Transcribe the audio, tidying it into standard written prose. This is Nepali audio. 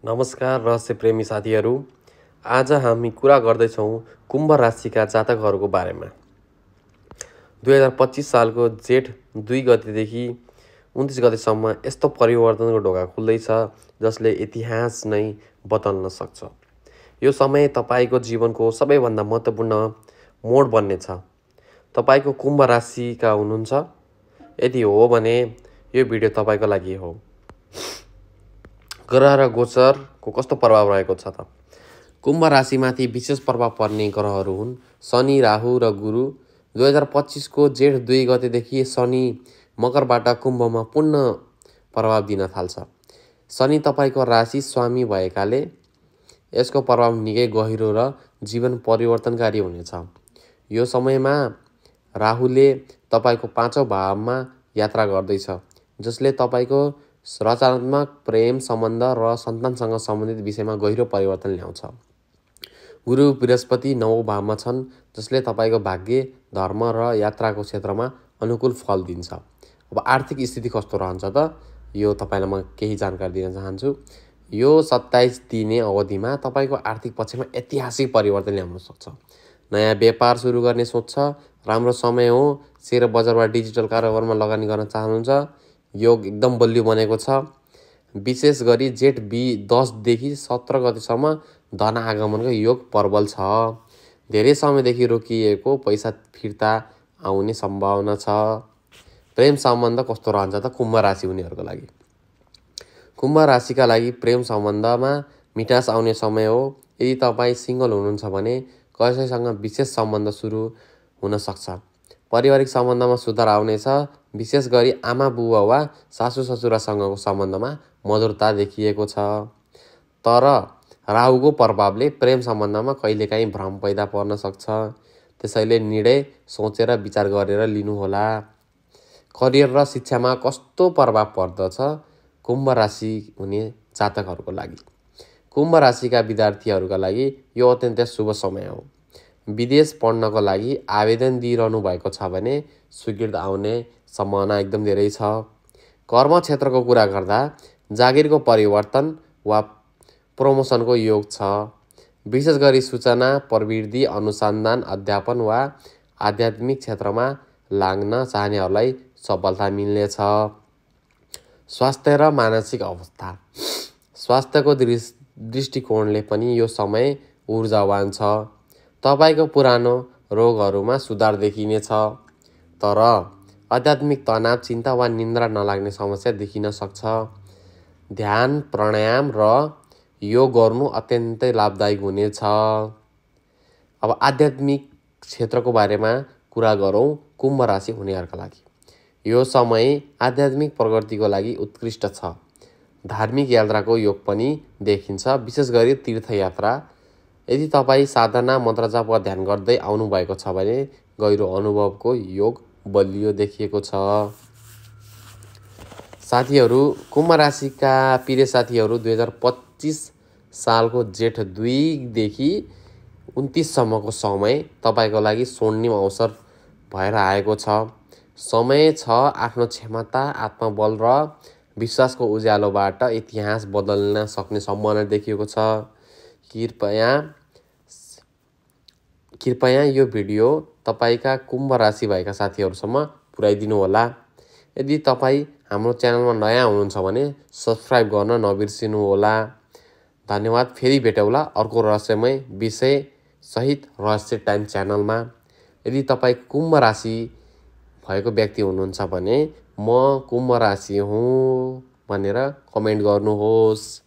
नमस्कार रहस्य प्रेमी साथीहरू। आज हामी कुरा गर्दैछौँ कुम्भ राशिका जातकहरूको बारेमा। 2025 सालको जेठ 2 गतेदेखि 29 गतेसम्म यस्तो परिवर्तनको ढोका खुल्दैछ जसले इतिहास नै बदल्न सक्छ। यो समय तपाईँको जीवनको सबैभन्दा महत्त्वपूर्ण मोड बन्नेछ। तपाईँको कुम्भ राशिका हुनुहुन्छ? यदि हो भने यो भिडियो तपाईँको लागि हो। ग्रह र गोचरको कस्तो प्रभाव रहेको छ त? कुम्भ राशिमाथि विशेष प्रभाव पर्ने ग्रहहरू हुन् शनि, राहु र गुरु। 2025 को जेठ 2 गतेदेखि शनि मकरबाट कुम्भमा पूर्ण प्रभाव दिन थाल्छ। शनि तपाईँको राशि स्वामी भएकाले यसको प्रभाव निकै गहिरो र जीवन परिवर्तनकारी हुनेछ। यो समयमा राहुले तपाईँको 5औँ भावमा यात्रा गर्दैछ, जसले तपाईँको रचनात्मक प्रेम सम्बन्ध र सन्तानसँग सम्बन्धित विषयमा गहिरो परिवर्तन ल्याउँछ। गुरु बृहस्पति 9औँ भावमा छन्, जसले तपाईँको भाग्य, धर्म र यात्राको क्षेत्रमा अनुकूल फल दिन्छ। अब आर्थिक स्थिति कस्तो रहन्छ त? यो तपाईँलाई म केही जानकारी दिन चाहन्छु। यो 27 दिने अवधिमा तपाईँको आर्थिक पक्षमा ऐतिहासिक परिवर्तन ल्याउन सक्छ। नयाँ व्यापार सुरु गर्ने सोच छ, राम्रो समय हो। सेयर बजार वा डिजिटल कारोबारमा लगानी गर्न चाहनुहुन्छ, योग एकदम बलियो बनेको छ। विशेष गरी जेठ 10 देखि 17 गतेसम्म धन आगमनको योग प्रबल छ। धेरै समयदेखि रोकिएको पैसा फिर्ता आउने सम्भावना छ। प्रेम सम्बन्ध कस्तो रहन्छ त कुम्भ राशि हुनेहरूको लागि? कुम्भ राशिका लागि प्रेम सम्बन्धमा मिठास आउने समय हो। यदि तपाईँ सिङ्गल हुनुहुन्छ भने कसैसँग विशेष सम्बन्ध सुरु हुन सक्छ। पारिवारिक सम्बन्धमा सुधार आउनेछ। विशेष गरी आमा बुबा वा सासू ससुरासँगको सम्बन्धमा मधुरता देखिएको छ। तर राहुको प्रभावले प्रेम सम्बन्धमा कहिलेकाहीँ भ्रम पैदा पर्न सक्छ। त्यसैले निर्णय सोचेर विचार गरेर लिनुहोला। करियर र शिक्षामा कस्तो प्रभाव पर्दछ कुम्भ राशि हुने जातकहरूको लागि? कुम्भ राशिका विद्यार्थीहरूका लागि यो अत्यन्तै शुभ समय हो। विदेश पढ्नको लागि आवेदन दिइरहनु भएको छ भने स्वीकृत आउने सम्भावना एकदम धेरै छ। कर्म क्षेत्रको कुरा गर्दा जागिरको परिवर्तन वा प्रमोसनको योग छ। विशेष गरी सूचना प्रविधि, अनुसन्धान, अध्यापन वा आध्यात्मिक क्षेत्रमा लाग्न चाहनेहरूलाई सफलता मिल्नेछ। स्वास्थ्य र मानसिक अवस्था। स्वास्थ्यको दृष्टिकोणले पनि यो समय ऊर्जावान छ। तपाईँको पुरानो रोगहरूमा सुधार देखिनेछ। तर आध्यात्मिक तनाव, चिन्ता वा निन्द्रा नलाग्ने समस्या देखिन सक्छ। ध्यान, प्राणायाम र योग गर्नु अत्यन्तै लाभदायक हुनेछ। अब आध्यात्मिक क्षेत्रको बारेमा कुरा गरौँ कुम्भ राशि हुनेहरूका लागि। यो समय आध्यात्मिक प्रगतिको लागि उत्कृष्ट छ। धार्मिक यात्राको योग पनि देखिन्छ, विशेष गरी तीर्थयात्रा। यदि तपाईँ साधना, मन्त्रजाप वा ध्यान गर्दै आउनुभएको छ भने गहिरो अनुभवको योग बलियो देखिएको छ। साथीहरू, कुम्भ राशिका प्रिय साथीहरू, 2025 सालको जेठ 2 देखि 29 सम्मको समय तपाईँको लागि स्वर्णिम अवसर भएर आएको छ। समय छ आफ्नो क्षमता, आत्मबल र विश्वासको उज्यालोबाट इतिहास बदल्न सक्ने सम्भावना देखिएको छ। कृपया यो भिडियो तपाईँका कुम्भ राशि भएका साथीहरूसम्म पुर्याइदिनु होला। यदि तपाईँ हाम्रो च्यानलमा नयाँ हुनुहुन्छ भने सब्सक्राइब गर्न नबिर्सिनु होला। धन्यवाद। फेरि भेटौँला अर्को रहस्यमय विषयसहित रहस्य टाइम च्यानलमा। यदि तपाईँ कुम्भ राशि भएको व्यक्ति हुनुहुन्छ भने म कुम्भ राशि हुँ भनेर कमेन्ट गर्नुहोस्।